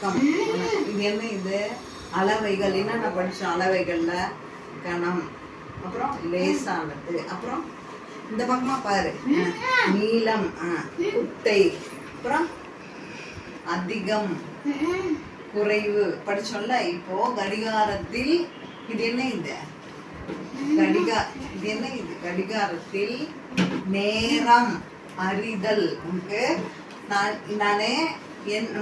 இயக்கம். இது என்ன? இது அளவைகள். என்னென்ன படித்தோம் அளவைகள்ல? கணம், அப்புறம் லேசானது, அப்புறம் இந்த பக்கமா பாரு நீளம், குட்டை, அப்புறம் அதிகம், குறைவு படிச்சோம்ல. இப்போ கடிகாரத்தில் இது என்ன? இது இது என்ன? இது கடிகாரத்தில் நேரம் அறிதல். உனக்கு நானே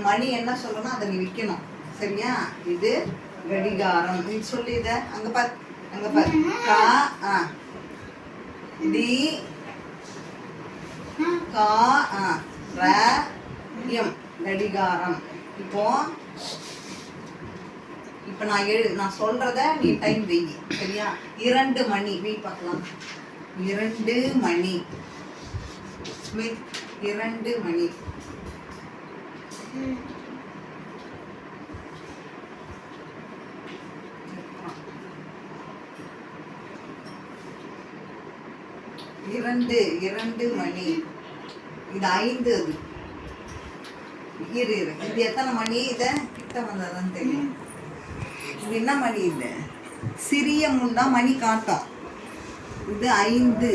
மணி என்ன சொல்றேன்னா அதை நீ விற்கணும், சரியா? இது கடிகாரம். நீ சொல்லி இத அங்க பாரு, அங்க பாரு. கா டி கா ர எம் கடிகாரம். இப்போ நான் சொல்றத நீ டைம் வை, சரியா? 2 மணி வை பார்க்கலாம். 2 மணி, 2 மணி. இரண்டு மணி. இது 5. அது இரு இது எத்தனை மணி? இத கிட்ட வந்தாதான் தெரியும். இது என்ன மணி? இது சிறிய முன்னா மணி காட்டும். இது 5,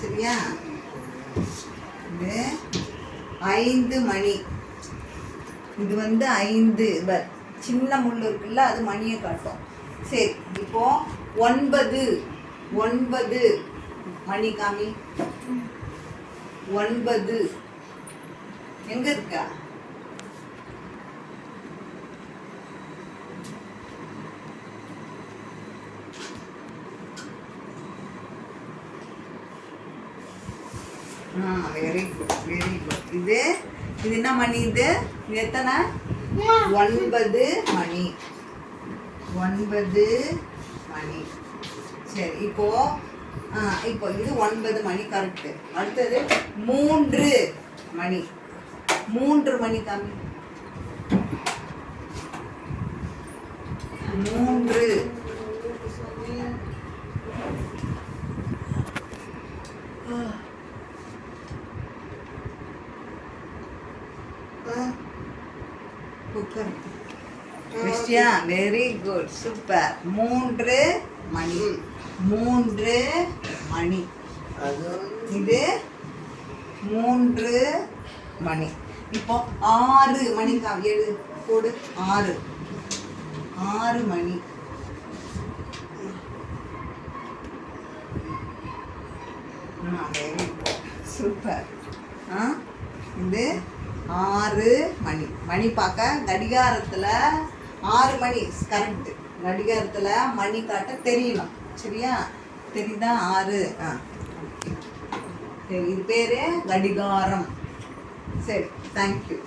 சரியா? இது 5 மணி. இது 5 சின்ன முள் இருக்குல்ல, அது மணியை காட்டும். சரி, இப்போ 9 மணி காமி. 9 எங்க இருக்கா? Very good, very good. இது என்ன மணி? இது எத்தனை? 9 மணி. 9 மணி. சரி, இப்போ இது 9 மணி கரெக்ட். அடுத்தது 3 மணி. 3 மணி காமி. 3 வெரி குட், சூப்பர். 3 மணி. 3 மணி. இது 3 மணி. இப்போ 6 மணி எழுது போடு. 6 மணி. Very good, super. இது 6 மணி. மணி பார்க்க கடிகாரத்தில் 6 மணி கரெக்ட். கடிகாரத்தில் மணி காட்ட தெரியணும், சரியா? தெரியுதா? 6. சரி, இது பேர் கடிகாரம். சரி, தேங்க்யூ.